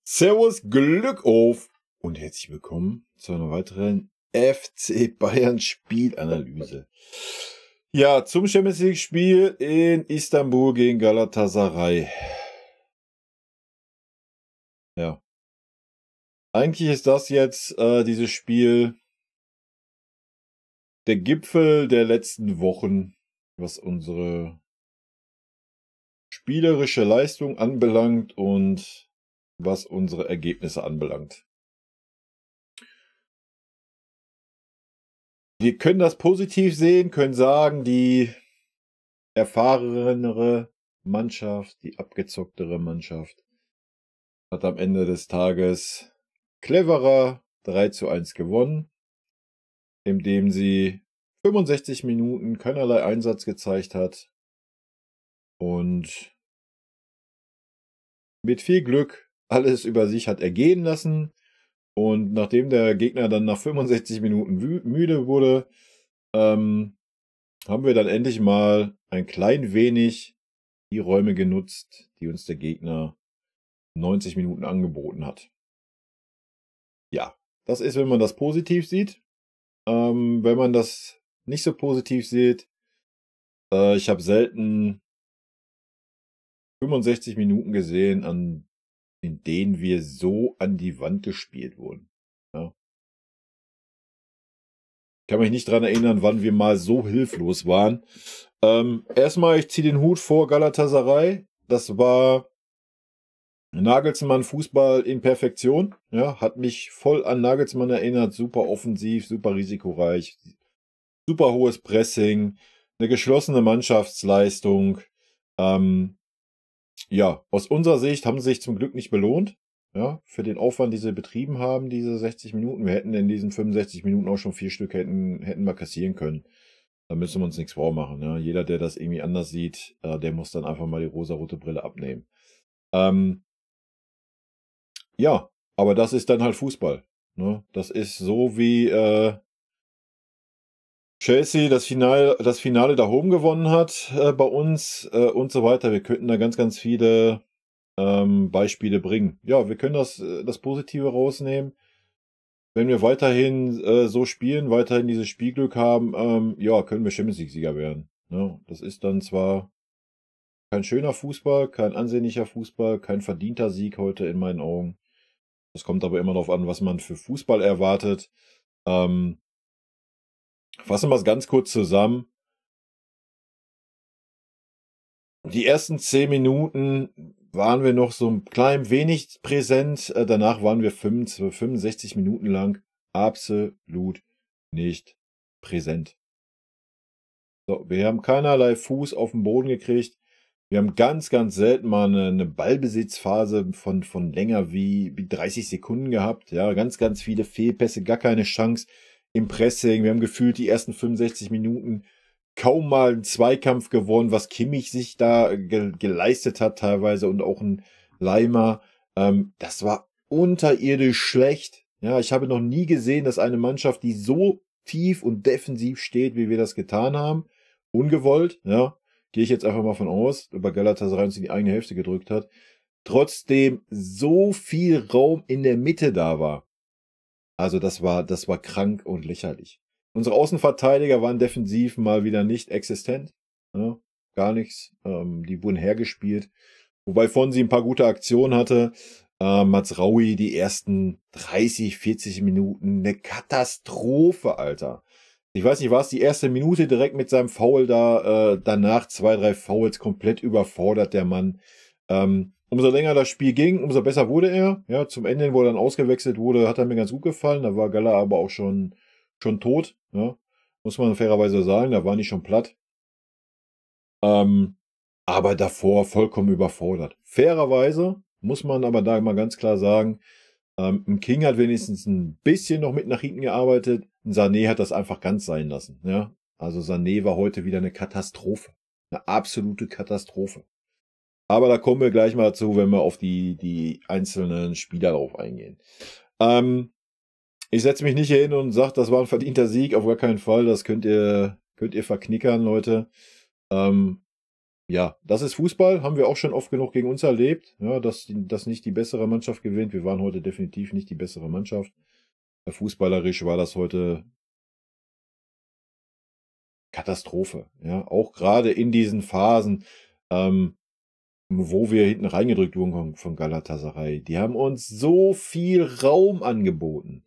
Servus, Glück auf und herzlich willkommen zu einer weiteren FC Bayern Spielanalyse. Ja, zum Champions League Spiel in Istanbul gegen Galatasaray. Ja, eigentlich ist das jetzt dieses Spiel der Gipfel der letzten Wochen, was unsere spielerische Leistung anbelangt und was unsere Ergebnisse anbelangt. Wir können das positiv sehen, können sagen, die erfahrenere Mannschaft, die abgezocktere Mannschaft hat am Ende des Tages cleverer 3:1 gewonnen, indem sie 65 Minuten keinerlei Einsatz gezeigt hat und mit viel Glück alles über sich hat ergehen lassen. Und nachdem der Gegner dann nach 65 Minuten müde wurde, haben wir dann endlich mal ein klein wenig die Räume genutzt, die uns der Gegner 90 Minuten angeboten hat. Ja, das ist, wenn man das positiv sieht. Wenn man das nicht so positiv sieht, ich habe selten 65 Minuten gesehen, in denen wir so an die Wand gespielt wurden. Ja. Ich kann mich nicht dran erinnern, wann wir mal so hilflos waren. Erstmal, ich ziehe den Hut vor Galatasaray. Das war Nagelsmann Fußball in Perfektion. Ja, hat mich voll an Nagelsmann erinnert. Super offensiv, super risikoreich, super hohes Pressing, eine geschlossene Mannschaftsleistung. Ja, aus unserer Sicht haben sie sich zum Glück nicht belohnt. Ja, für den Aufwand, den sie betrieben haben, diese 60 Minuten. Wir hätten in diesen 65 Minuten auch schon 4 Stück hätten wir kassieren können. Da müssen wir uns nichts vormachen. Ja. Jeder, der das irgendwie anders sieht, der muss dann einfach mal die rosarote Brille abnehmen. Ja, aber das ist dann halt Fußball. Ne? Das ist so wie Chelsea das Finale da oben gewonnen hat bei uns und so weiter. Wir könnten da ganz, ganz viele Beispiele bringen. Ja, wir können das Positive rausnehmen. Wenn wir weiterhin so spielen, weiterhin dieses Spielglück haben, ja, können wir Champions League-Sieger werden. Ne? Das ist dann zwar kein schöner Fußball, kein ansehnlicher Fußball, kein verdienter Sieg heute in meinen Augen. Es kommt aber immer darauf an, was man für Fußball erwartet. Fassen wir es ganz kurz zusammen. Die ersten 10 Minuten waren wir noch so ein klein wenig präsent. Danach waren wir 65 Minuten lang absolut nicht präsent. So, wir haben keinerlei Fuß auf den Boden gekriegt. Wir haben ganz, ganz selten mal eine Ballbesitzphase von länger wie 30 Sekunden gehabt. Ja, ganz, ganz viele Fehlpässe, gar keine Chance im Pressing. Wir haben gefühlt die ersten 65 Minuten kaum mal einen Zweikampf gewonnen, was Kimmich sich da geleistet hat teilweise und auch ein Leimer. Das war unterirdisch schlecht. Ja, ich habe noch nie gesehen, dass eine Mannschaft, die so tief und defensiv steht, wie wir das getan haben, ungewollt, ja, gehe ich jetzt einfach mal von aus, über Galatasaray uns in die eigene Hälfte gedrückt hat, trotzdem so viel Raum in der Mitte da war. Also das war krank und lächerlich. Unsere Außenverteidiger waren defensiv mal wieder nicht existent. Ja, gar nichts. Die wurden hergespielt. Wobei Fonsi ein paar gute Aktionen hatte. Mazraoui die ersten 30, 40 Minuten. Eine Katastrophe, Alter. Ich weiß nicht, war es die erste Minute direkt mit seinem Foul da, danach 2, 3 Fouls, komplett überfordert der Mann. Umso länger das Spiel ging, umso besser wurde er. Ja, zum Ende, wo er dann ausgewechselt wurde, hat er mir ganz gut gefallen. Da war Galla aber auch schon tot. Ja, muss man fairerweise sagen, da war nicht schon platt. Aber davor vollkommen überfordert. Fairerweise muss man aber da mal ganz klar sagen, King hat wenigstens ein bisschen noch mit nach hinten gearbeitet. Sané hat das einfach ganz sein lassen. Ja, also Sané war heute wieder eine Katastrophe. Eine absolute Katastrophe. Aber da kommen wir gleich mal dazu, wenn wir auf die einzelnen Spieler drauf eingehen. Ich setze mich nicht hier hin und sage, das war ein verdienter Sieg, auf gar keinen Fall. Das könnt ihr verknickern, Leute. Ja, das ist Fußball, haben wir auch schon oft genug gegen uns erlebt, ja, dass nicht die bessere Mannschaft gewinnt. Wir waren heute definitiv nicht die bessere Mannschaft. Fußballerisch war das heute Katastrophe, ja. Auch gerade in diesen Phasen, ähm, wo wir hinten reingedrückt wurden von Galatasaray. Die haben uns so viel Raum angeboten.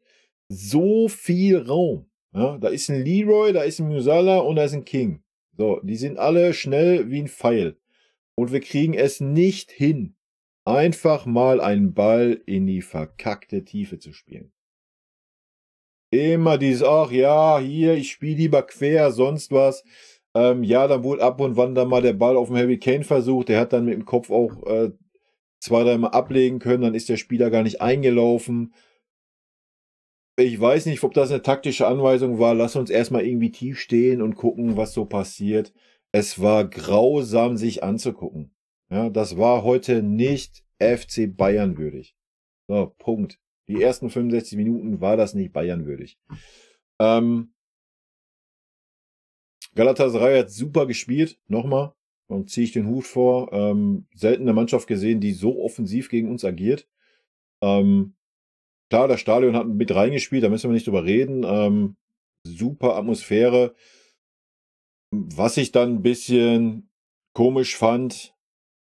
So viel Raum. Ja, da ist ein Leroy, da ist ein Musiala und da ist ein King. So, die sind alle schnell wie ein Pfeil. Und wir kriegen es nicht hin, einfach mal einen Ball in die verkackte Tiefe zu spielen. Immer dieses, ach ja, hier, ich spiele lieber quer, sonst was. Ja, dann wurde ab und wann dann mal der Ball auf dem Harry Kane versucht. Der hat dann mit dem Kopf auch 2, 3 Mal ablegen können. Dann ist der Spieler gar nicht eingelaufen. Ich weiß nicht, ob das eine taktische Anweisung war. Lass uns erstmal irgendwie tief stehen und gucken, was so passiert. Es war grausam, sich anzugucken. Ja, das war heute nicht FC Bayern würdig. So, Punkt. Die ersten 65 Minuten war das nicht Bayern würdig. Galatasaray hat super gespielt, nochmal. Und ziehe ich den Hut vor. Selten eine Mannschaft gesehen, die so offensiv gegen uns agiert. Klar, das Stadion hat mit reingespielt, da müssen wir nicht drüber reden. Super Atmosphäre. Was ich dann ein bisschen komisch fand,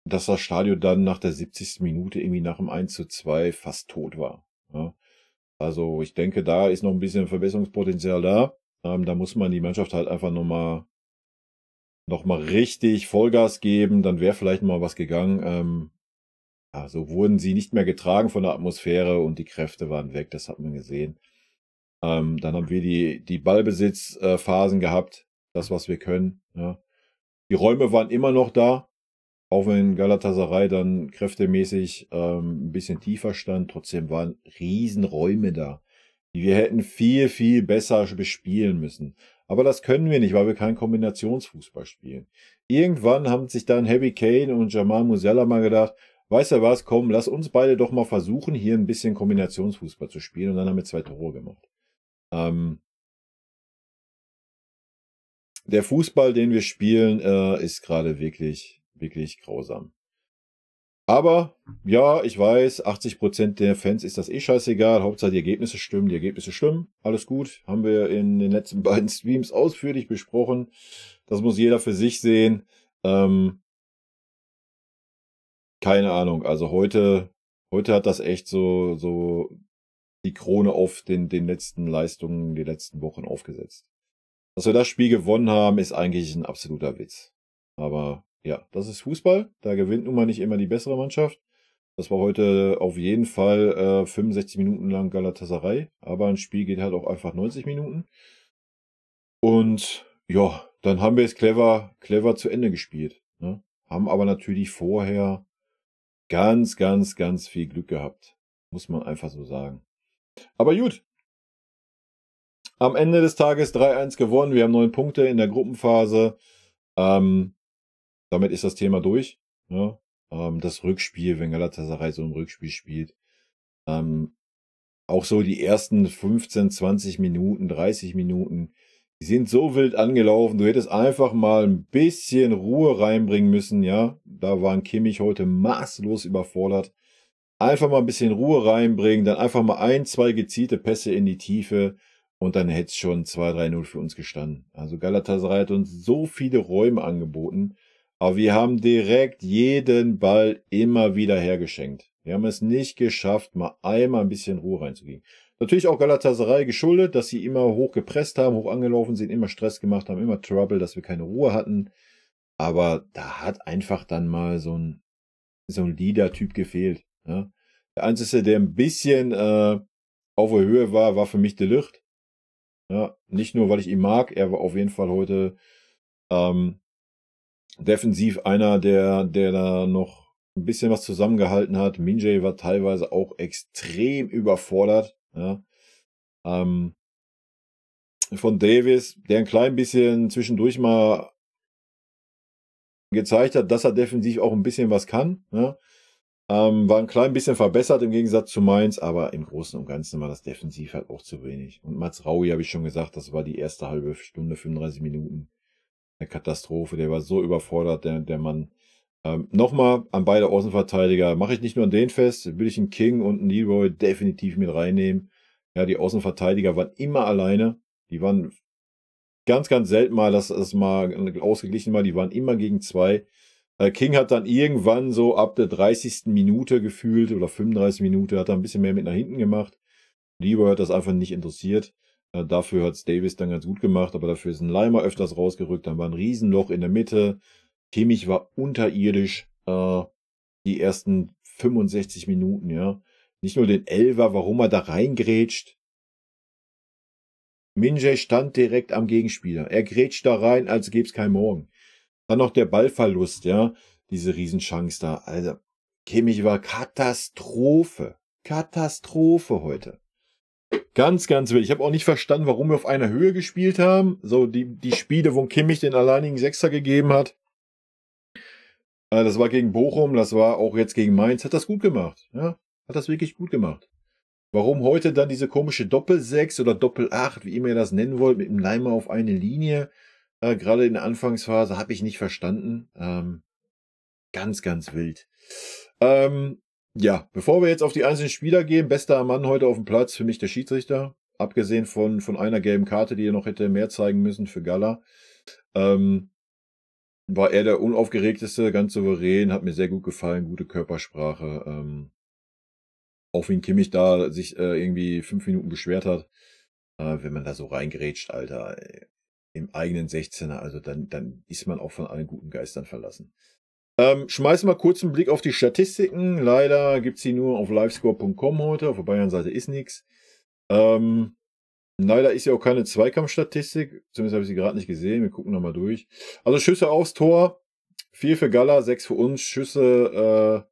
dass das Stadion dann nach der 70. Minute irgendwie nach dem 1:2 fast tot war. Ja. Also ich denke, da ist noch ein bisschen Verbesserungspotenzial da. Da muss man die Mannschaft halt einfach nochmal richtig Vollgas geben, dann wäre vielleicht mal was gegangen. Ja, so wurden sie nicht mehr getragen von der Atmosphäre und die Kräfte waren weg, das hat man gesehen. Dann haben wir die Ballbesitzphasen gehabt, das, was wir können. Ja. Die Räume waren immer noch da, auch wenn Galatasaray dann kräftemäßig ein bisschen tiefer stand. Trotzdem waren Riesenräume da, die wir hätten viel, viel besser bespielen müssen. Aber das können wir nicht, weil wir keinen Kombinationsfußball spielen. Irgendwann haben sich dann Harry Kane und Jamal Musiala mal gedacht, weißt du was, komm, lass uns beide doch mal versuchen, hier ein bisschen Kombinationsfußball zu spielen. Und dann haben wir 2 Tore gemacht. Der Fußball, den wir spielen, ist gerade wirklich, wirklich grausam. Aber, ja, ich weiß, 80% der Fans ist das eh scheißegal. Hauptsache die Ergebnisse stimmen. Alles gut. Haben wir in den letzten beiden Streams ausführlich besprochen. Das muss jeder für sich sehen. Keine Ahnung. Also heute hat das echt so die Krone auf den letzten Leistungen, die letzten Wochen aufgesetzt. Dass wir das Spiel gewonnen haben, ist eigentlich ein absoluter Witz. Aber ja, das ist Fußball. Da gewinnt nun mal nicht immer die bessere Mannschaft. Das war heute auf jeden Fall 65 Minuten lang Galatasaray. Aber ein Spiel geht halt auch einfach 90 Minuten. Und ja, dann haben wir es clever zu Ende gespielt. Ne? Haben aber natürlich vorher ganz, ganz, ganz viel Glück gehabt. Muss man einfach so sagen. Aber gut. Am Ende des Tages 3-1 gewonnen. Wir haben 9 Punkte in der Gruppenphase. Damit ist das Thema durch. Ja. Das Rückspiel, wenn Galatasaray so ein Rückspiel spielt. Auch so die ersten 15, 20 Minuten, 30 Minuten, die sind so wild angelaufen. Du hättest einfach mal ein bisschen Ruhe reinbringen müssen. Ja, da waren Kimmich heute maßlos überfordert. Einfach mal ein bisschen Ruhe reinbringen, dann einfach mal 1, 2 gezielte Pässe in die Tiefe. Und dann hätte es schon 2-3-0 für uns gestanden. Also Galatasaray hat uns so viele Räume angeboten. Aber wir haben direkt jeden Ball immer wieder hergeschenkt. Wir haben es nicht geschafft, mal einmal ein bisschen Ruhe reinzugehen. Natürlich auch Galatasaray geschuldet, dass sie immer hoch gepresst haben, hoch angelaufen sind, immer Stress gemacht haben, immer Trouble, dass wir keine Ruhe hatten. Aber da hat einfach dann mal so ein Leader-Typ gefehlt. Ja. Der Einzige, der ein bisschen auf der Höhe war für mich De Ligt. Ja, nicht nur, weil ich ihn mag, er war auf jeden Fall heute defensiv einer, der da noch ein bisschen was zusammengehalten hat. Minjay war teilweise auch extrem überfordert. Ja. Von Davis, der ein klein bisschen zwischendurch mal gezeigt hat, dass er defensiv auch ein bisschen was kann. Ja. War ein klein bisschen verbessert im Gegensatz zu Mainz, aber im Großen und Ganzen war das defensiv halt auch zu wenig. Und Mazraoui, habe ich schon gesagt, das war die erste halbe Stunde, 35 Minuten. eine Katastrophe. Der war so überfordert, der Mann. Nochmal an beide Außenverteidiger. Mache ich nicht nur an den fest, will ich einen King und einen Leroy definitiv mit reinnehmen. Ja, die Außenverteidiger waren immer alleine. Die waren ganz, ganz selten mal, dass es mal ausgeglichen war. Die waren immer gegen 2. King hat dann irgendwann so ab der 30. Minute gefühlt oder 35 Minute hat er ein bisschen mehr mit nach hinten gemacht. Leroy hat das einfach nicht interessiert. Dafür hat es Davis dann ganz gut gemacht, aber dafür ist ein Leimer öfters rausgerückt. Dann war ein Riesenloch in der Mitte. Kimmich war unterirdisch die ersten 65 Minuten, ja. Nicht nur den Elfer, warum er da reingrätscht. Min-Jae stand direkt am Gegenspieler. Er grätscht da rein, als gäbe es keinen Morgen. Dann noch der Ballverlust, ja. Diese Riesenchance da. Also, Kimmich war Katastrophe. Katastrophe heute. Ganz, ganz wild. Ich habe auch nicht verstanden, warum wir auf einer Höhe gespielt haben. So die Spiele, wo Kimmich den alleinigen Sechser gegeben hat. Das war gegen Bochum, das war auch jetzt gegen Mainz. Hat das gut gemacht. Ja, hat das wirklich gut gemacht. Warum heute dann diese komische Doppel-6 oder Doppel-8, wie immer ihr das nennen wollt, mit dem Leimer auf eine Linie, gerade in der Anfangsphase, habe ich nicht verstanden. Ganz, ganz wild. Ja, bevor wir jetzt auf die einzelnen Spieler gehen, bester Mann heute auf dem Platz, für mich der Schiedsrichter. Abgesehen von einer gelben Karte, die er noch hätte mehr zeigen müssen für Galla. War er der unaufgeregteste, ganz souverän, hat mir sehr gut gefallen, gute Körpersprache. Auch wenn Kimmich da sich irgendwie 5 Minuten beschwert hat, wenn man da so reingrätscht, Alter, im eigenen 16er, also dann ist man auch von allen guten Geistern verlassen. Schmeißen wir kurz einen Blick auf die Statistiken. Leider gibt's die nur auf livescore.com heute, auf der Bayern-Seite ist nichts. Leider ist ja auch keine Zweikampfstatistik, zumindest habe ich sie gerade nicht gesehen, wir gucken nochmal durch. Also Schüsse aufs Tor, 4 für Galla, 6 für uns, Schüsse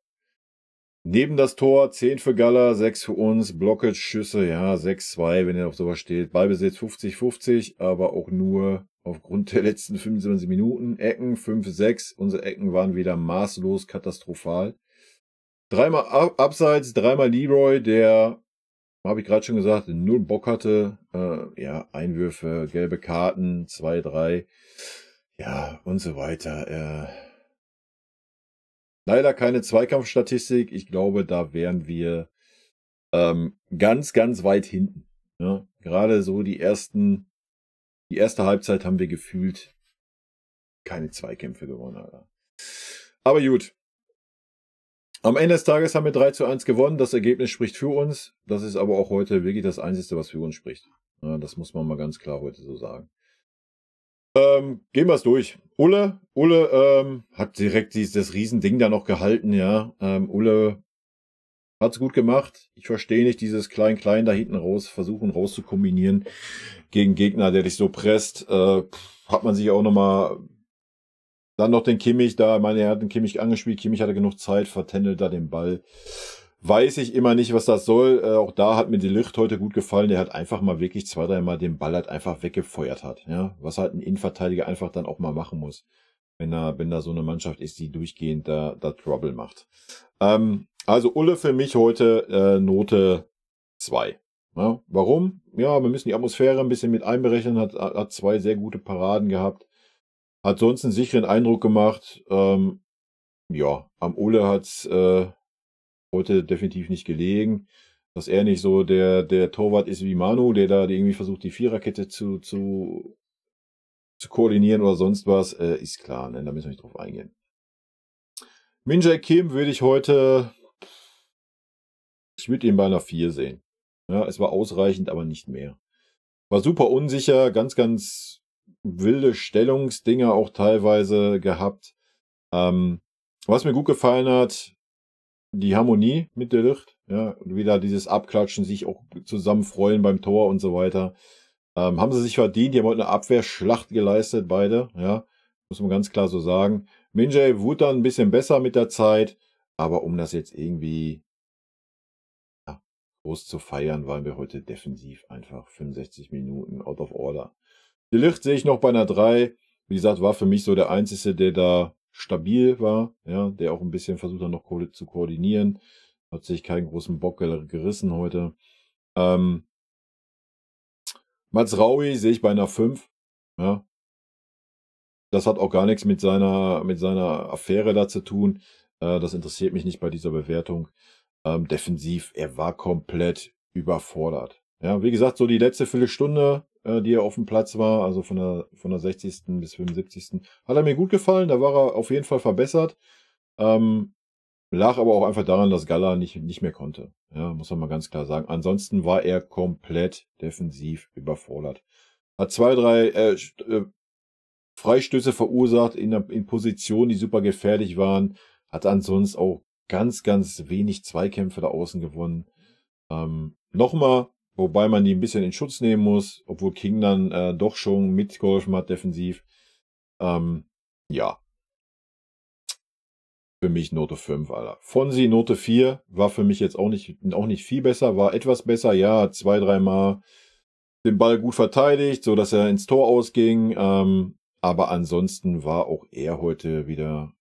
neben das Tor, 10 für Galla, 6 für uns, Blockage-Schüsse, ja, 6-2, wenn ihr auf sowas steht. Ballbesitz 50-50, aber auch nur aufgrund der letzten 25 Minuten. Ecken 5-6, unsere Ecken waren wieder maßlos katastrophal. 3-mal Abseits, 3-mal Leroy, der, habe ich gerade schon gesagt, null Bock hatte. Ja, Einwürfe, gelbe Karten, 2, 3, ja, und so weiter. Leider keine Zweikampfstatistik. Ich glaube, da wären wir ganz, ganz weit hinten. Ja? Gerade so die erste Halbzeit haben wir gefühlt keine Zweikämpfe gewonnen. Alter. Aber gut. Am Ende des Tages haben wir 3-1 gewonnen. Das Ergebnis spricht für uns. Das ist aber auch heute wirklich das Einzige, was für uns spricht. Ja, das muss man mal ganz klar heute so sagen. Gehen wir es durch. Ulle hat direkt das Riesending da noch gehalten, ja. Ulle hat's gut gemacht. Ich verstehe nicht dieses Klein-Klein da hinten raus, versuchen rauszukombinieren gegen Gegner, der dich so presst. Hat man sich auch nochmal, dann noch den Kimmich da, ich meine, er hat den Kimmich angespielt, Kimmich hatte genug Zeit, vertändelt da den Ball. Weiß ich immer nicht, was das soll. Auch da hat mir die Licht heute gut gefallen. Der hat einfach mal wirklich 2, 3 Mal den Ball halt einfach weggefeuert hat. Ja, was halt ein Innenverteidiger einfach dann auch mal machen muss, wenn da so eine Mannschaft ist, die durchgehend da Trouble macht. Also Ulle für mich heute Note 2. Ja, warum? Ja, wir müssen die Atmosphäre ein bisschen mit einberechnen. Hat 2 sehr gute Paraden gehabt. Hat sonst einen sicheren Eindruck gemacht. Ja, am Ulle hat's heute definitiv nicht gelegen. Dass er nicht so der Torwart ist wie Manu, der da irgendwie versucht, die Viererkette zu koordinieren oder sonst was, ist klar, ne? Da müssen wir nicht drauf eingehen. Min-Jae Kim würde ich heute, ich würde ihn bei einer 4 sehen. Ja, es war ausreichend, aber nicht mehr. War super unsicher, ganz, ganz wilde Stellungsdinger auch teilweise gehabt. Was mir gut gefallen hat, die Harmonie mit der Licht, ja, wieder dieses Abklatschen, sich auch zusammen freuen beim Tor und so weiter. Haben sie sich verdient, die haben heute eine Abwehrschlacht geleistet, beide, ja, muss man ganz klar so sagen. Min-Jae wurde dann ein bisschen besser mit der Zeit, aber um das jetzt irgendwie groß zu feiern, waren wir heute defensiv einfach 65 Minuten out of order. Die Licht sehe ich noch bei einer 3. Wie gesagt, war für mich so der Einzige, der da stabil war, ja, der auch ein bisschen versucht hat, noch zu koordinieren. Hat sich keinen großen Bock gerissen heute. Mazraoui sehe ich bei einer 5. Ja. Das hat auch gar nichts mit seiner Affäre da zu tun. Das interessiert mich nicht bei dieser Bewertung. Defensiv, er war komplett überfordert. Ja, wie gesagt, so die letzte Viertelstunde, die er auf dem Platz war, also von der 60. bis 75. hat er mir gut gefallen. Da war er auf jeden Fall verbessert. Lag aber auch einfach daran, dass Galla nicht mehr konnte. Ja, muss man mal ganz klar sagen. Ansonsten war er komplett defensiv überfordert. Hat 2, 3 Freistöße verursacht in Positionen, die super gefährlich waren. Hat ansonsten auch ganz, ganz wenig Zweikämpfe da außen gewonnen. Nochmal, wobei man die ein bisschen in Schutz nehmen muss, obwohl King dann doch schon mitgeholfen hat defensiv. Ja. Für mich Note 5, Alter. Fonsi Note 4, war für mich jetzt auch nicht viel besser, war etwas besser, ja, 2, 3 Mal den Ball gut verteidigt, so dass er ins Tor ausging, aber ansonsten war auch er heute wieder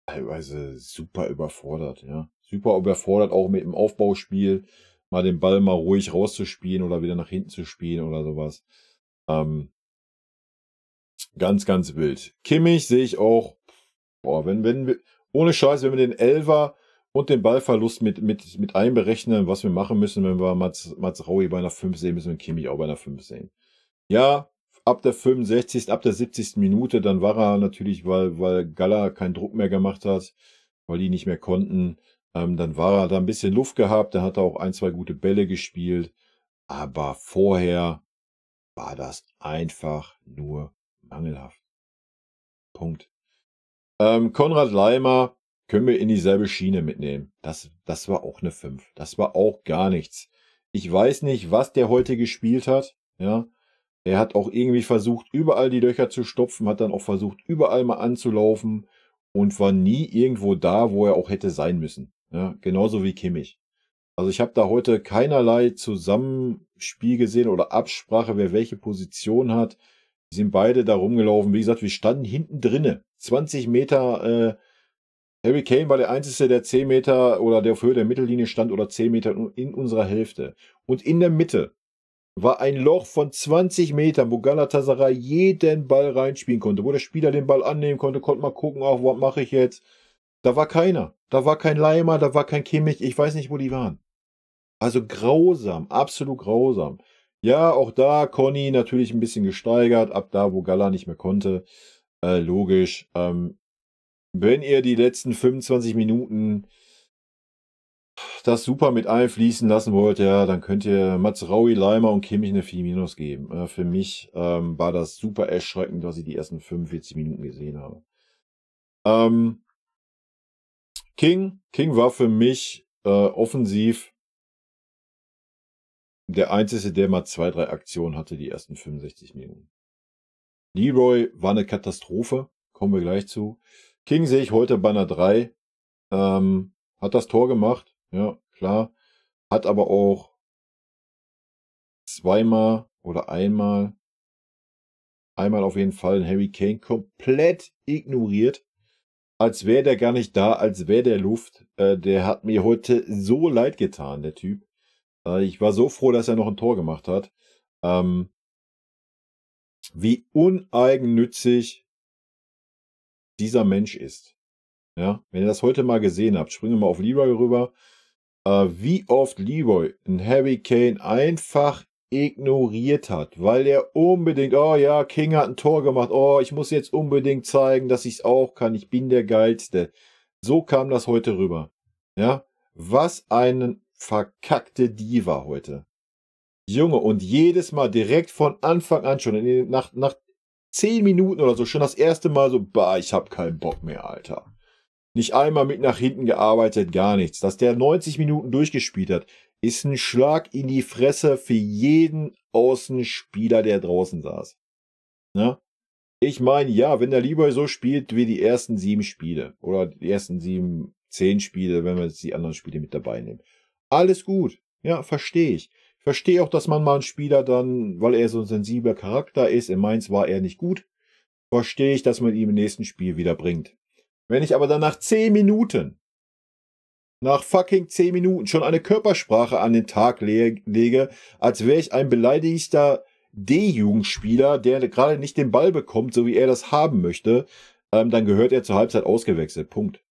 teilweise super überfordert, ja. Super überfordert, auch mit dem Aufbauspiel, mal den Ball mal ruhig rauszuspielen oder wieder nach hinten zu spielen oder sowas. Ganz, ganz wild. Kimmich sehe ich auch, boah, wenn wir, ohne Scheiß, wenn wir den Elfer und den Ballverlust mit einberechnen, was wir machen müssen, wenn wir Mats Raui bei einer 5 sehen, müssen wir Kimmich auch bei einer 5 sehen. Ja, ab der 65., ab der 70. Minute, dann war er natürlich, weil Galla keinen Druck mehr gemacht hat, weil die nicht mehr konnten, dann war er da ein bisschen Luft gehabt, dann hat er auch 1, 2 gute Bälle gespielt, aber vorher war das einfach nur mangelhaft. Punkt. Konrad Laimer können wir in dieselbe Schiene mitnehmen. Das war auch eine 5. Das war auch gar nichts. Ich weiß nicht, was der heute gespielt hat. Ja, er hat auch irgendwie versucht, überall die Löcher zu stopfen, hat dann auch versucht, überall mal anzulaufen und war nie irgendwo da, wo er auch hätte sein müssen. Ja, genauso wie Kimmich. Also ich habe da heute keinerlei Zusammenspiel gesehen oder Absprache, wer welche Position hat. Die sind beide da rumgelaufen. Wie gesagt, wir standen hinten drinne. 20 Meter. Harry Kane war der Einzige, der 10 Meter oder der auf Höhe der Mittellinie stand oder 10 Meter in unserer Hälfte. Und in der Mitte war ein Loch von 20 Metern, wo Galatasaray jeden Ball reinspielen konnte, wo der Spieler den Ball annehmen konnte mal gucken, ach, was mache ich jetzt? Da war keiner. Da war kein Leimer, da war kein Kimmich. Ich weiß nicht, wo die waren. Also grausam, absolut grausam. Ja, auch da Conny natürlich ein bisschen gesteigert, ab da, wo Galla nicht mehr konnte. Logisch. Wenn ihr die letzten 25 Minuten das super mit einfließen lassen wollt, ja, dann könnt ihr Mats Raui, Leimer und Kimmich eine 4- geben. Für mich war das super erschreckend, was ich die ersten 45 Minuten gesehen habe. King war für mich offensiv der Einzige, der mal 2, 3 Aktionen hatte, die ersten 65 Minuten. Leroy war eine Katastrophe, kommen wir gleich zu. King sehe ich heute bei einer 3. Hat das Tor gemacht, ja, klar. Hat aber auch zweimal oder einmal auf jeden Fall Harry Kane komplett ignoriert. Als wäre der gar nicht da, als wäre der Luft. Der hat mir heute so leid getan, der Typ. Ich war so froh, dass er noch ein Tor gemacht hat. Wie uneigennützig dieser Mensch ist. Ja, wenn ihr das heute mal gesehen habt, springen wir mal auf Leroy rüber. Wie oft Leroy einen Harry Kane einfach ignoriert hat, weil er unbedingt, oh ja, King hat ein Tor gemacht, oh, ich muss jetzt unbedingt zeigen, dass ich es auch kann, ich bin der Geilste. So kam das heute rüber. Ja, was eine verkackte Diva heute. Junge, und jedes Mal direkt von Anfang an schon, nach 10 Minuten oder so, schon das erste Mal so, bah, ich hab keinen Bock mehr, Alter. Nicht einmal mit nach hinten gearbeitet, gar nichts. Dass der 90 Minuten durchgespielt hat, ist ein Schlag in die Fresse für jeden Außenspieler, der draußen saß. Ja? Ich meine, ja, wenn der Leroy so spielt wie die ersten 7 Spiele oder die ersten 7, 10 Spiele, wenn wir jetzt die anderen Spiele mit dabei nehmen. Alles gut. Ja, verstehe ich. Ich verstehe auch, dass man mal einen Spieler dann, weil er so ein sensibler Charakter ist, in Mainz war er nicht gut, verstehe ich, dass man ihn im nächsten Spiel wieder bringt. Wenn ich aber dann nach 10 Minuten, nach fucking 10 Minuten schon eine Körpersprache an den Tag lege, als wäre ich ein beleidigter D-Jugendspieler, der gerade nicht den Ball bekommt, so wie er das haben möchte, dann gehört er zur Halbzeit ausgewechselt. Punkt.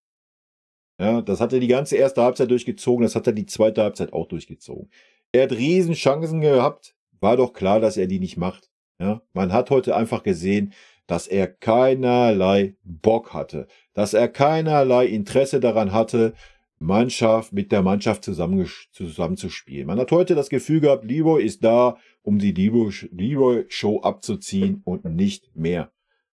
Ja, das hat er die ganze erste Halbzeit durchgezogen, das hat er die zweite Halbzeit auch durchgezogen. Er hat riesen Chancen gehabt, war doch klar, dass er die nicht macht. Ja, man hat heute einfach gesehen, dass er keinerlei Bock hatte, dass er keinerlei Interesse daran hatte, mit der Mannschaft zusammenzuspielen. Man hat heute das Gefühl gehabt, Leroy ist da, um die Leroy-Show abzuziehen und nicht mehr.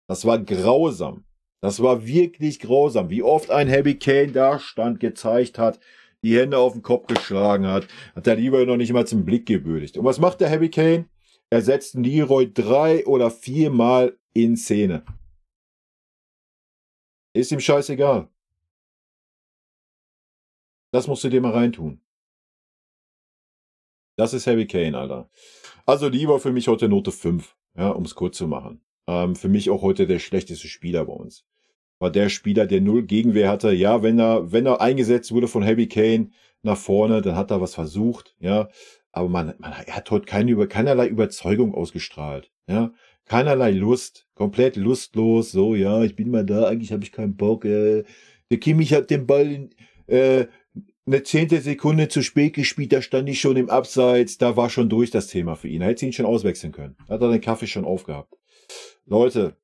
Das war grausam. Das war wirklich grausam. Wie oft ein Harry Kane da stand, gezeigt hat, die Hände auf den Kopf geschlagen hat der Leroy noch nicht mal zum Blick gewürdigt. Und was macht der Harry Kane? Er setzt Leroy 3 oder 4 Mal in Szene. Ist ihm scheißegal. Das musst du dir mal reintun. Das ist Harry Kane, Alter. Also Leroy für mich heute Note 5, ja, um es kurz zu machen. Für mich auch heute der schlechteste Spieler bei uns. War der Spieler, der null Gegenwehr hatte. Ja, wenn er eingesetzt wurde von Harry Kane nach vorne, dann hat er was versucht, ja. Aber er hat heute keinerlei Überzeugung ausgestrahlt, ja. Keinerlei Lust, komplett lustlos, so, ja, ich bin mal da, eigentlich habe ich keinen Bock, der Kimmich hat den Ball, eine 10. Sekunde zu spät gespielt, da stand ich schon im Abseits, da war schon durch das Thema für ihn. Da hätte ihn schon auswechseln können. Da hat er den Kaffee schon aufgehabt. Leute,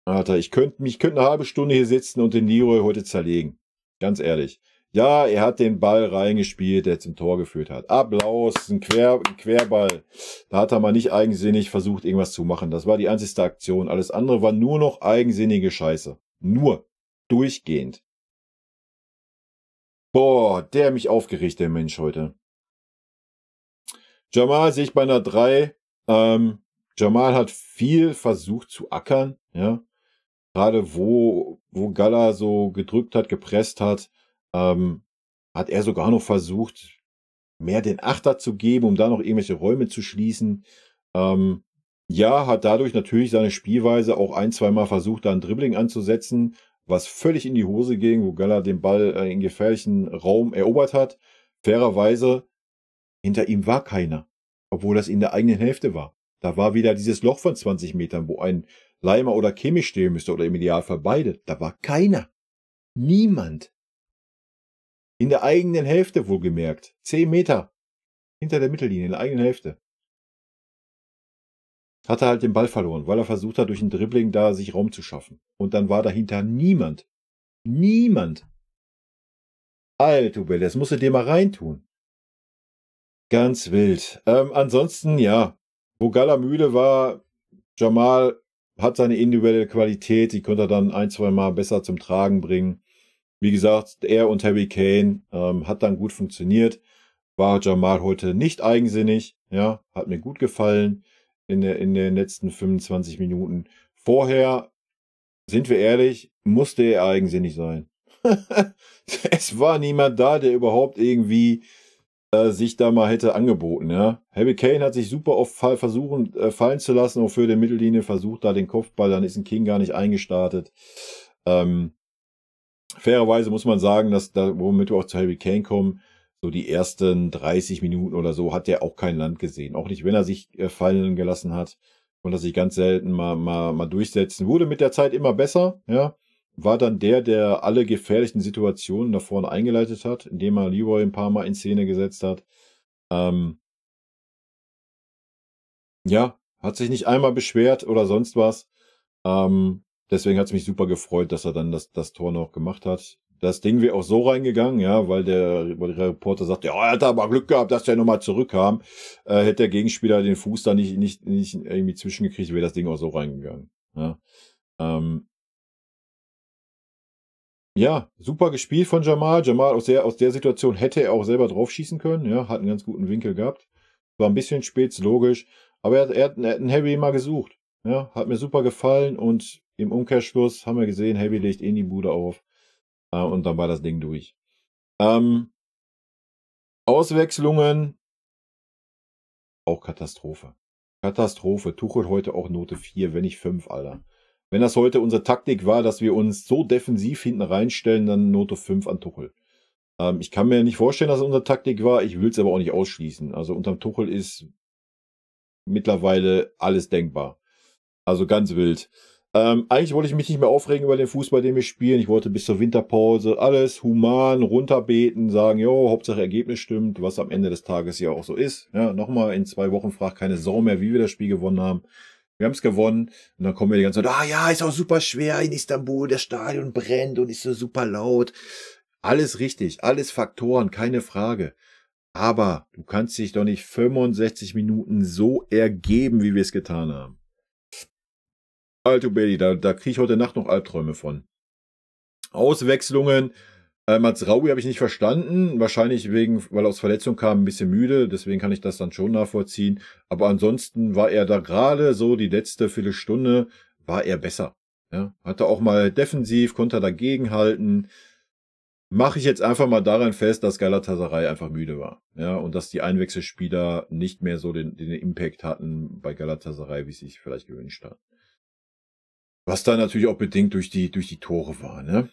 Alter, ich könnte eine halbe Stunde hier sitzen und den Leroy heute zerlegen. Ganz ehrlich. Ja, er hat den Ball reingespielt, der zum Tor geführt hat. Applaus, ein Querball. Da hat er mal nicht eigensinnig versucht, irgendwas zu machen. Das war die einzige Aktion. Alles andere war nur noch eigensinnige Scheiße. Nur. Durchgehend. Boah, der hat mich aufgeregt, der Mensch heute. Jamal sehe ich bei einer 3. Jamal hat viel versucht zu ackern, ja. Gerade wo Galla so gedrückt hat, gepresst hat, hat er sogar noch versucht, mehr den Achter zu geben, um da noch irgendwelche Räume zu schließen. Ja, hat dadurch natürlich seine Spielweise auch 1-2 Mal versucht, da ein Dribbling anzusetzen, was völlig in die Hose ging, wo Galla den Ball in gefährlichen Raum erobert hat. Fairerweise, hinter ihm war keiner, obwohl das in der eigenen Hälfte war. Da war wieder dieses Loch von 20 Metern, wo ein Leimer oder Kimmich stehen müsste oder im Idealfall beide. Da war keiner. Niemand. In der eigenen Hälfte wohlgemerkt. 10 Meter hinter der Mittellinie, in der eigenen Hälfte. Hat er halt den Ball verloren, weil er versucht hat, durch ein Dribbling da sich Raum zu schaffen. Und dann war dahinter niemand. Niemand. Alter, das musst du dir mal reintun. Ganz wild. Ansonsten, ja, wo Galla müde war, Jamal hat seine individuelle Qualität, die konnte er dann 1-2 Mal besser zum Tragen bringen. Wie gesagt, er und Harry Kane hat dann gut funktioniert. War Jamal heute nicht eigensinnig, ja, hat mir gut gefallen in den letzten 25 Minuten. Vorher, sind wir ehrlich, musste er eigensinnig sein. Es war niemand da, der überhaupt irgendwie sich da mal hätte angeboten, ja. Harry Kane hat sich super oft fallen zu lassen, auch für die Mittellinie versucht, da den Kopfball, dann ist ein King gar nicht eingestartet. Fairerweise muss man sagen, dass da, womit wir auch zu Harry Kane kommen, so die ersten 30 Minuten oder so hat er auch kein Land gesehen. Auch nicht, wenn er sich fallen gelassen hat, konnte er sich ganz selten mal durchsetzen. Wurde mit der Zeit immer besser, ja. War dann der alle gefährlichen Situationen da vorne eingeleitet hat, indem er Leroy ein paar Mal in Szene gesetzt hat. Ja, hat sich nicht einmal beschwert oder sonst was. Deswegen hat es mich super gefreut, dass er dann das Tor noch gemacht hat. Das Ding wäre auch so reingegangen, ja, weil der Reporter sagt, ja, er hat aber Glück gehabt, dass der nochmal zurückkam. Hätte der Gegenspieler den Fuß da nicht irgendwie zwischengekriegt, wäre das Ding auch so reingegangen. Ja. Ja, super gespielt von Jamal. Jamal aus der Situation hätte er auch selber draufschießen können. Ja, hat einen ganz guten Winkel gehabt. War ein bisschen spät, logisch. Aber er hat einen Heavy mal gesucht. Ja, hat mir super gefallen. Und im Umkehrschluss haben wir gesehen, Heavy legt die Bude auf. Und dann war das Ding durch. Auswechslungen. Auch Katastrophe. Katastrophe. Tuchel heute auch Note 4, wenn nicht 5, Alter. Wenn das heute unsere Taktik war, dass wir uns so defensiv hinten reinstellen, dann Note 5 an Tuchel. Ich kann mir nicht vorstellen, dass es unsere Taktik war. Ich will es aber auch nicht ausschließen. Also unterm Tuchel ist mittlerweile alles denkbar. Also ganz wild. Eigentlich wollte ich mich nicht mehr aufregen über den Fußball, den wir spielen. Ich wollte bis zur Winterpause alles human runterbeten, sagen, jo, Hauptsache Ergebnis stimmt, was am Ende des Tages ja auch so ist. Ja, nochmal in 2 Wochen fragt keine Sau mehr, wie wir das Spiel gewonnen haben. Wir haben es gewonnen und dann kommen wir die ganze Zeit, ja, ist auch super schwer in Istanbul, das Stadion brennt und ist so super laut. Alles richtig, alles Faktoren, keine Frage. Aber du kannst dich doch nicht 65 Minuten so ergeben, wie wir es getan haben. Alto Baby, da kriege ich heute Nacht noch Albträume von. Auswechslungen. Mazraoui habe ich nicht verstanden. Wahrscheinlich weil er aus Verletzung kam, ein bisschen müde. Deswegen kann ich das dann schon nachvollziehen. Aber ansonsten war er da gerade so die letzte Viertelstunde, war er besser. Ja, hatte auch mal defensiv, konnte er dagegenhalten. Mache ich jetzt einfach mal daran fest, dass Galatasaray einfach müde war. Ja, und dass die Einwechselspieler nicht mehr so den Impact hatten bei Galatasaray, wie sie sich vielleicht gewünscht hatten. Was dann natürlich auch bedingt durch die Tore war, ne?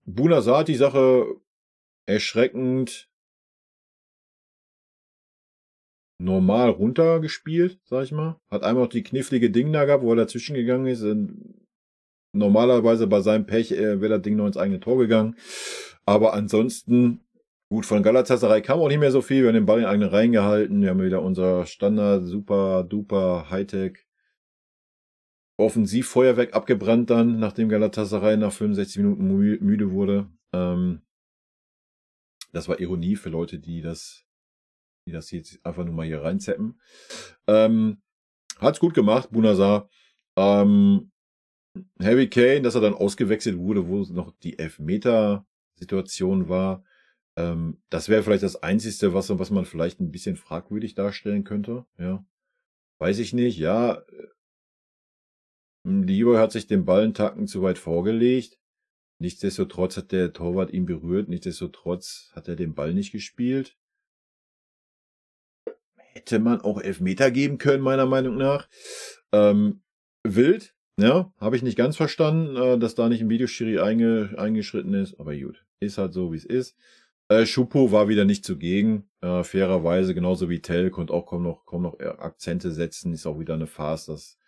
Bouna Sarr hat die Sache erschreckend normal runtergespielt, sag ich mal. Hat einmal noch die knifflige Ding da gehabt, wo er dazwischen gegangen ist. Normalerweise bei seinem Pech wäre das Ding noch ins eigene Tor gegangen. Aber ansonsten, gut, von Galatasaray kam auch nicht mehr so viel. Wir haben den Ball in eigene Reihen gehalten. Wir haben wieder unser Standard, super, duper, Hightech Offensivfeuerwerk abgebrannt dann, nachdem Galatasaray nach 65 Minuten müde wurde. Das war Ironie für Leute, die das jetzt einfach nur mal hier reinzeppen. Hat's gut gemacht, Bouna Sarr. Harry Kane, dass er dann ausgewechselt wurde, wo noch die Elfmeter-Situation war. Das wäre vielleicht das Einzige, was man vielleicht ein bisschen fragwürdig darstellen könnte. Ja, weiß ich nicht. Ja, Leroy hat sich den Ball einen Tacken zu weit vorgelegt. Nichtsdestotrotz hat der Torwart ihn berührt. Nichtsdestotrotz hat er den Ball nicht gespielt. Hätte man auch Elfmeter geben können, meiner Meinung nach. Wild, ja, habe ich nicht ganz verstanden, dass da nicht ein Videoschiri eingeschritten ist. Aber gut, ist halt so, wie es ist. Schupo war wieder nicht zugegen. Fairerweise, genauso wie Tell, konnte auch kaum noch Akzente setzen. Ist auch wieder eine Farce, dass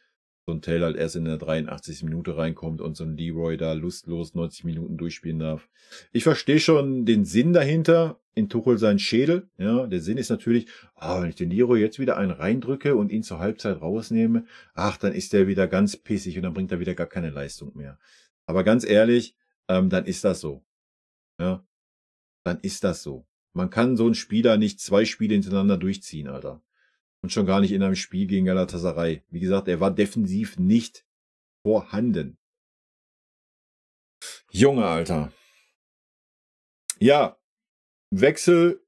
so ein Tell halt erst in der 83. Minute reinkommt und so ein Leroy da lustlos 90 Minuten durchspielen darf. Ich verstehe schon den Sinn dahinter, in Tuchel seinen Schädel. Ja, der Sinn ist natürlich, wenn ich den Leroy jetzt wieder einen reindrücke und ihn zur Halbzeit rausnehme, dann ist der wieder ganz pissig und dann bringt er wieder gar keine Leistung mehr. Aber ganz ehrlich, dann ist das so. Ja, dann ist das so. Man kann so einen Spieler nicht 2 Spiele hintereinander durchziehen, Alter. Und schon gar nicht in einem Spiel gegen Galatasaray. Wie gesagt, er war defensiv nicht vorhanden. Junge, Alter. Ja, Wechsel.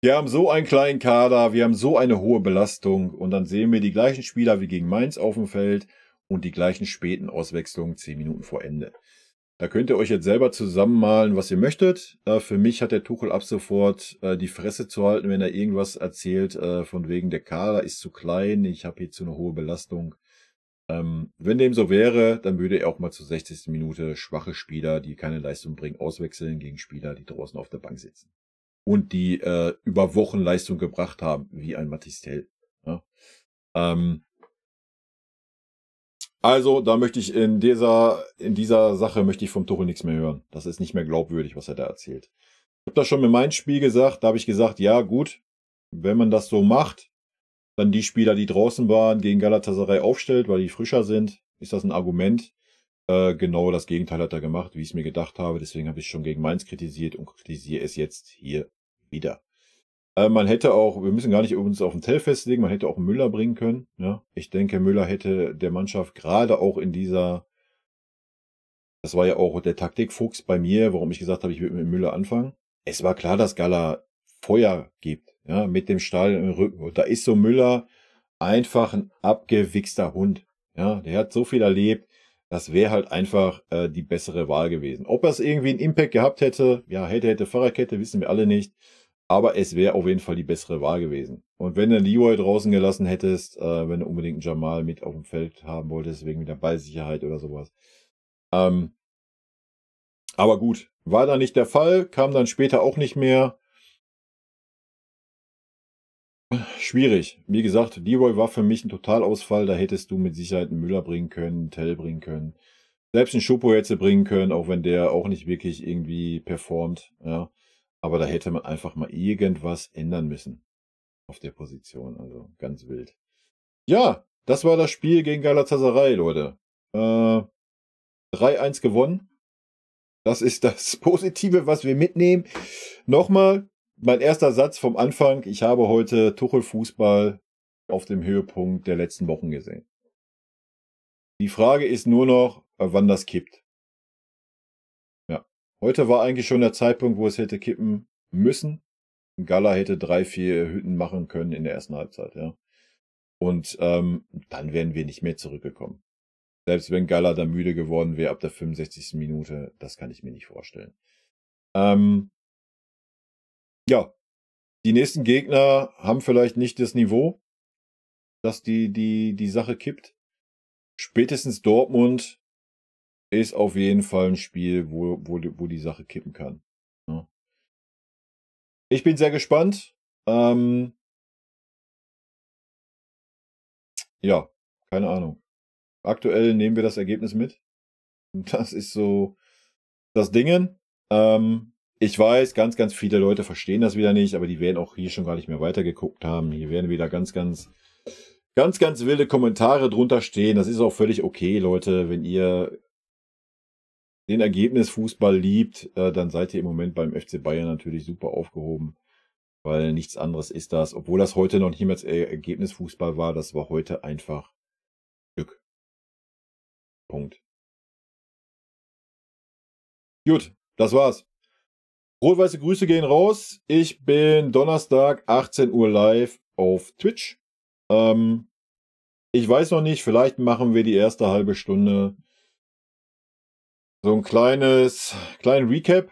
Wir haben so einen kleinen Kader, wir haben so eine hohe Belastung und dann sehen wir die gleichen Spieler wie gegen Mainz auf dem Feld und die gleichen späten Auswechslungen 10 Minuten vor Ende. Da könnt ihr euch jetzt selber zusammenmalen, was ihr möchtet. Für mich hat der Tuchel ab sofort die Fresse zu halten, wenn er irgendwas erzählt, von wegen der Kader ist zu klein, ich habe hier zu eine hohe Belastung. Wenn dem so wäre, dann würde er auch mal zur 60. Minute schwache Spieler, die keine Leistung bringen, auswechseln gegen Spieler, die draußen auf der Bank sitzen. Und die über Wochen Leistung gebracht haben, wie ein Matistel. Ja? Also, da möchte ich in dieser Sache möchte ich vom Tuchel nichts mehr hören. Das ist nicht mehr glaubwürdig, was er da erzählt. Ich habe das schon mit meinem Spiel gesagt, da habe ich gesagt, ja gut, wenn man das so macht, dann die Spieler, die draußen waren, gegen Galatasaray aufstellt, weil die frischer sind, ist das ein Argument. Genau das Gegenteil hat er gemacht, wie ich es mir gedacht habe. Deswegen habe ich schon gegen Mainz kritisiert und kritisiere es jetzt hier wieder. Man hätte auch, wir müssen gar nicht uns auf den Tell festlegen, man hätte auch Müller bringen können. Ja? Ich denke, Müller hätte der Mannschaft gerade auch in dieser, das war ja auch der Taktikfuchs bei mir, warum ich gesagt habe, ich würde mit Müller anfangen. Es war klar, dass Gala Feuer gibt, ja, mit dem Stahl im Rücken. Und da ist so Müller einfach ein abgewichster Hund. Ja, der hat so viel erlebt, das wäre halt einfach die bessere Wahl gewesen. Ob das irgendwie einen Impact gehabt hätte, ja, hätte Fahrradkette, wissen wir alle nicht. Aber es wäre auf jeden Fall die bessere Wahl gewesen. Und wenn du Leroy draußen gelassen hättest, wenn du unbedingt einen Jamal mit auf dem Feld haben wolltest, wegen der Ballsicherheit oder sowas, Aber gut, war da nicht der Fall, kam dann später auch nicht mehr. Schwierig. Wie gesagt, Leroy war für mich ein Totalausfall. Da hättest du mit Sicherheit einen Müller bringen können, einen Tell bringen können. Selbst einen Schuppo hätte bringen können, auch wenn der auch nicht wirklich irgendwie performt. Ja. Aber da hätte man einfach mal irgendwas ändern müssen auf der Position. Also ganz wild. Ja, das war das Spiel gegen Galatasaray, Leute. 3-1 gewonnen. Das ist das Positive, was wir mitnehmen. Nochmal, mein erster Satz vom Anfang. Ich habe heute Tuchel-Fußball auf dem Höhepunkt der letzten Wochen gesehen. Die Frage ist nur noch, wann das kippt. Ja, heute war eigentlich schon der Zeitpunkt, wo es hätte kippen müssen. Gala hätte 3, 4 Hütten machen können in der ersten Halbzeit. Ja. Und dann wären wir nicht mehr zurückgekommen. Selbst wenn Gala da müde geworden wäre ab der 65. Minute, das kann ich mir nicht vorstellen. Ja, die nächsten Gegner haben vielleicht nicht das Niveau, dass die Sache kippt. Spätestens Dortmund ist auf jeden Fall ein Spiel, wo die Sache kippen kann. Ja. Ich bin sehr gespannt. Ja, keine Ahnung. Aktuell nehmen wir das Ergebnis mit. Das ist so das Dingen. Ich weiß, ganz, ganz viele Leute verstehen das wieder nicht, aber die werden auch hier schon gar nicht mehr weitergeguckt haben. Hier werden wieder ganz, ganz wilde Kommentare drunter stehen. Das ist auch völlig okay, Leute. Wenn ihr den Ergebnisfußball liebt, dann seid ihr im Moment beim FC Bayern natürlich super aufgehoben, weil nichts anderes ist das. Obwohl das heute noch niemals Ergebnisfußball war, das war heute einfach Glück. Punkt. Gut, das war's. Rot-weiße Grüße gehen raus. Ich bin Donnerstag 18 Uhr live auf Twitch. Ich weiß noch nicht, vielleicht machen wir die erste halbe Stunde so ein kleinen Recap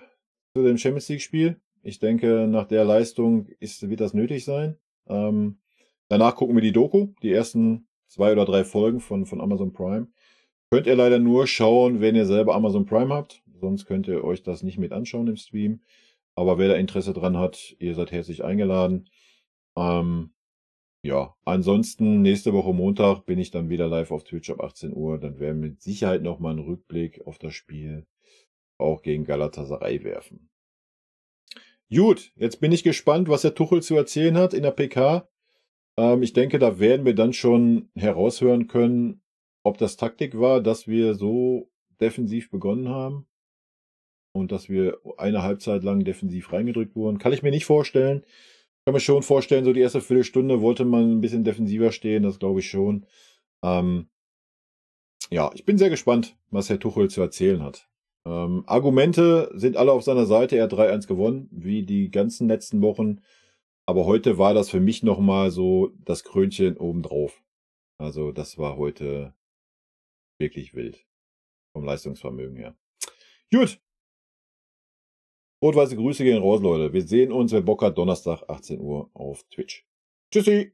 zu dem Champions League Spiel. Ich denke, nach der Leistung wird das nötig sein. Danach gucken wir die Doku, die ersten 2 oder 3 Folgen von Amazon Prime. Könnt ihr leider nur schauen, wenn ihr selber Amazon Prime habt. Sonst könnt ihr euch das nicht mit anschauen im Stream. Aber wer da Interesse dran hat, ihr seid herzlich eingeladen. Ja, ansonsten nächste Woche Montag bin ich dann wieder live auf Twitch ab 18 Uhr. Dann werden wir mit Sicherheit nochmal einen Rückblick auf das Spiel auch gegen Galatasaray werfen. Gut, jetzt bin ich gespannt, was der Tuchel zu erzählen hat in der PK. Ich denke, da werden wir dann schon heraushören können, ob das Taktik war, dass wir so defensiv begonnen haben und dass wir eine Halbzeit lang defensiv reingedrückt wurden. Kann ich mir nicht vorstellen. Ich kann mir schon vorstellen, so die erste Viertelstunde wollte man ein bisschen defensiver stehen, das glaube ich schon. Ja, ich bin sehr gespannt, was Herr Tuchel zu erzählen hat. Argumente sind alle auf seiner Seite. Er hat 3-1 gewonnen, wie die ganzen letzten Wochen. Aber heute war das für mich nochmal so das Krönchen obendrauf. Also das war heute wirklich wild. Vom Leistungsvermögen her. Gut. Rot-weiße Grüße gehen raus, Leute. Wir sehen uns, wer Bock hat, Donnerstag 18 Uhr auf Twitch. Tschüssi.